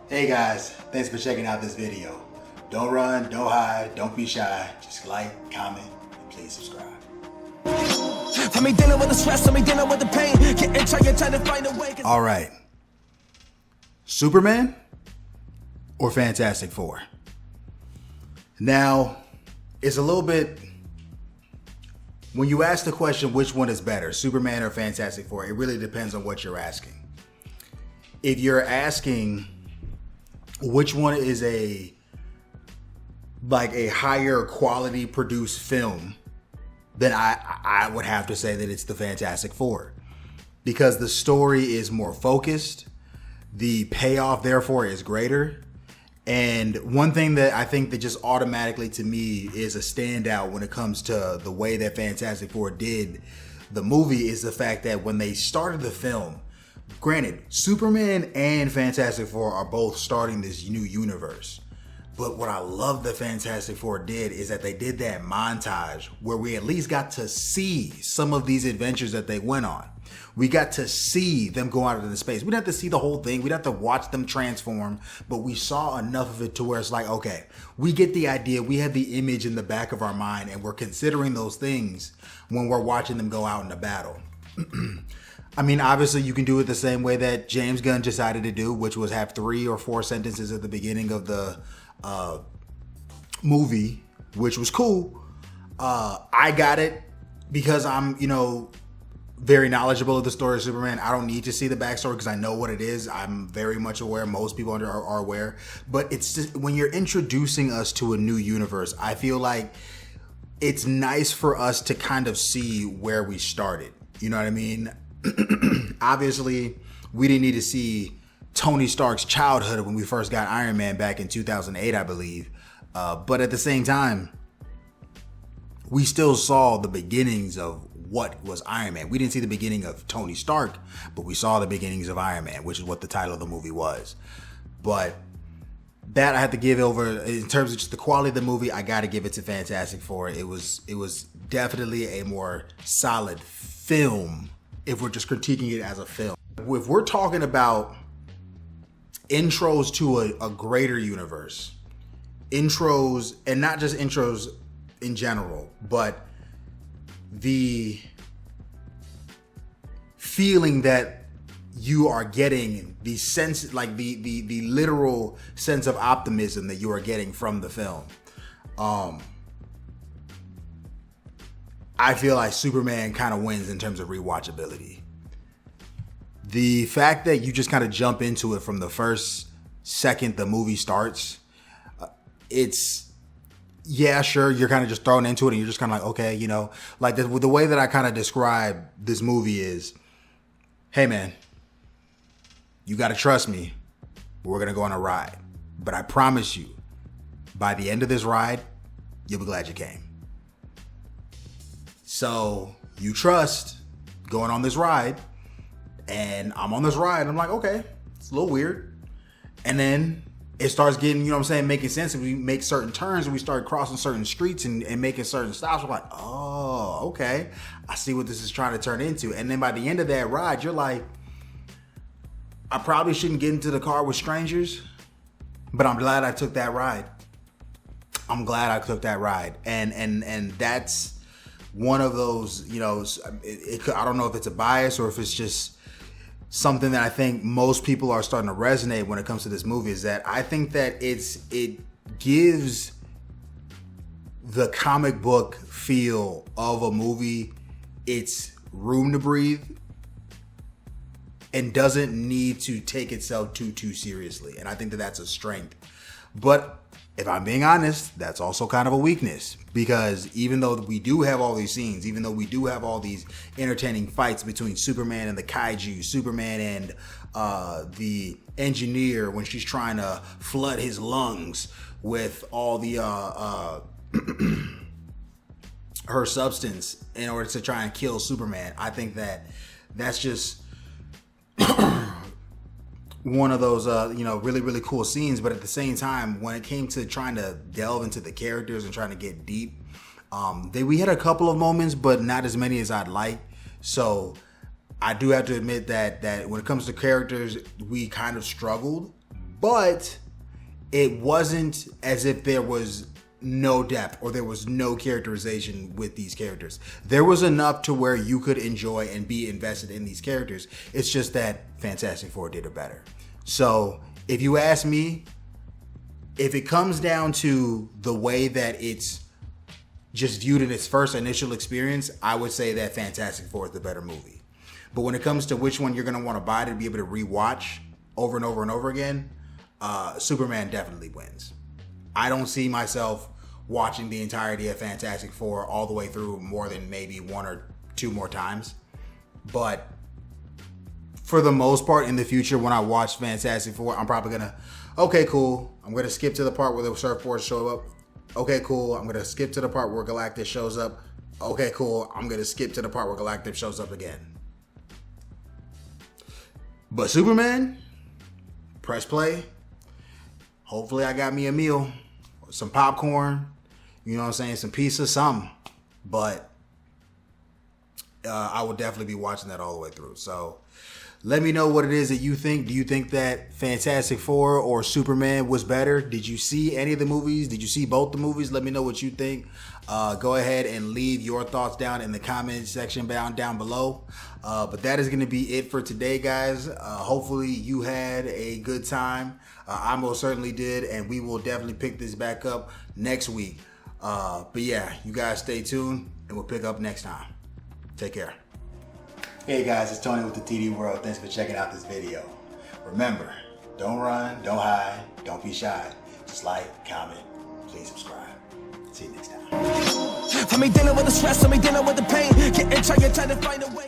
Hey guys, thanks for checking out this video. Don't run, don't hide, don't be shy. Just like, comment, and please subscribe. I mean, dealing with the stress, I mean, dealing with the pain. Trying to find a way. All right. Superman or Fantastic Four? Now, it's a little bit, when you ask the question, which one is better, Superman or Fantastic Four, it really depends on what you're asking. If you're asking which one is a higher quality produced film, then I would have to say that it's the Fantastic Four, because the story is more focused, the payoff therefore is greater. And one thing that I think that just automatically to me is a standout when it comes to the way that Fantastic Four did the movie is the fact that when they started the film, granted, Superman and Fantastic Four are both starting this new universe. But what I love that Fantastic Four did is that they did that montage where we at least got to see some of these adventures that they went on. We got to see them go out into space. We didn't have to see the whole thing. We didn't have to watch them transform, but we saw enough of it to where it's like, okay, we get the idea. We have the image in the back of our mind and we're considering those things when we're watching them go out into battle. I mean, obviously you can do it the same way that James Gunn decided to do, which was have 3 or 4 sentences at the beginning of the movie, which was cool. I got it because I'm, very knowledgeable of the story of Superman. I don't need to see the backstory because I know what it is. I'm very much aware. Most people are aware. But it's just when you're introducing us to a new universe, I feel like it's nice for us to kind of see where we started. You know what I mean? Obviously, we didn't need to see Tony Stark's childhood when we first got Iron Man back in 2008, I believe. But at the same time, we still saw the beginnings of what was Iron Man. We didn't see the beginning of Tony Stark, but we saw the beginnings of Iron Man, which is what the title of the movie was. But that I have to give over, in terms of just the quality of the movie, I got to give it to Fantastic Four. It was definitely a more solid film if we're just critiquing it as a film. If we're talking about intros to a greater universe, intros, and not just intros in general, but the feeling that you are getting, the sense, like the literal sense of optimism that you are getting from the film. I feel like Superman kind of wins in terms of rewatchability. The fact that you just kind of jump into it from the first second the movie starts, yeah, sure, you're kind of just thrown into it and you're just kind of like, okay, like the way that I kind of describe this movie is, hey man, you got to trust me. We're going to go on a ride. But I promise you, by the end of this ride, you'll be glad you came. So you trust going on this ride, and I'm on this ride. And I'm like, okay, it's a little weird. And then it starts getting, making sense. And we make certain turns and we start crossing certain streets and making certain stops. We're like, oh, okay. I see what this is trying to turn into. And then by the end of that ride, you're like, I probably shouldn't get into the car with strangers, but I'm glad I took that ride. I'm glad I took that ride. And that's one of those, I don't know if it's a bias or if it's just something that I think most people are starting to resonate when it comes to this movie, is that I think that it gives the comic book feel of a movie its room to breathe and doesn't need to take itself too seriously. And I think that that's a strength. But if I'm being honest, that's also kind of a weakness, because even though we do have all these scenes, even though we do have all these entertaining fights between Superman and the kaiju, Superman and the engineer when she's trying to flood his lungs with all the her substance in order to try and kill Superman, I think that that's just one of those really cool scenes. But at the same time, when it came to trying to delve into the characters and trying to get deep, we had a couple of moments, but not as many as I'd like. So I do have to admit that when it comes to characters, we kind of struggled. but it wasn't as if there was no depth or there was no characterization with these characters. There was enough to where you could enjoy and be invested in these characters. It's just that Fantastic Four did it better. So if you ask me, if it comes down to the way that it's just viewed in its first initial experience, I would say that Fantastic Four is the better movie. But when it comes to which one you're going to want to buy to be able to rewatch over and over and over again, Superman definitely wins. I don't see myself watching the entirety of Fantastic Four all the way through more than maybe one or two more times. But for the most part, in the future, when I watch Fantastic Four, I'm probably going to, okay, cool. I'm going to skip to the part where the surfboards show up. Okay, cool. I'm going to skip to the part where Galactus shows up. Okay, cool. I'm going to skip to the part where Galactus shows up again. But Superman, press play. Hopefully I got me a meal, some popcorn, you know what I'm saying, some pizza, something. But I will definitely be watching that all the way through. So let me know what it is that you think. Do you think that Fantastic Four or Superman was better? Did you see any of the movies? Did you see both the movies? Let me know what you think. Go ahead and leave your thoughts down in the comment section down below. But that is going to be it for today, guys. Hopefully you had a good time. I most certainly did, and we will definitely pick this back up next week. But yeah, you guys stay tuned, and we'll pick up next time. Take care. Hey guys, it's Tony with the TD World. Thanks for checking out this video. Remember, don't run, don't hide, don't be shy. Just like, comment, please subscribe. See you next time. I mean, dealing with the stress, I mean, dealing with the pain. Getting trying to find a way.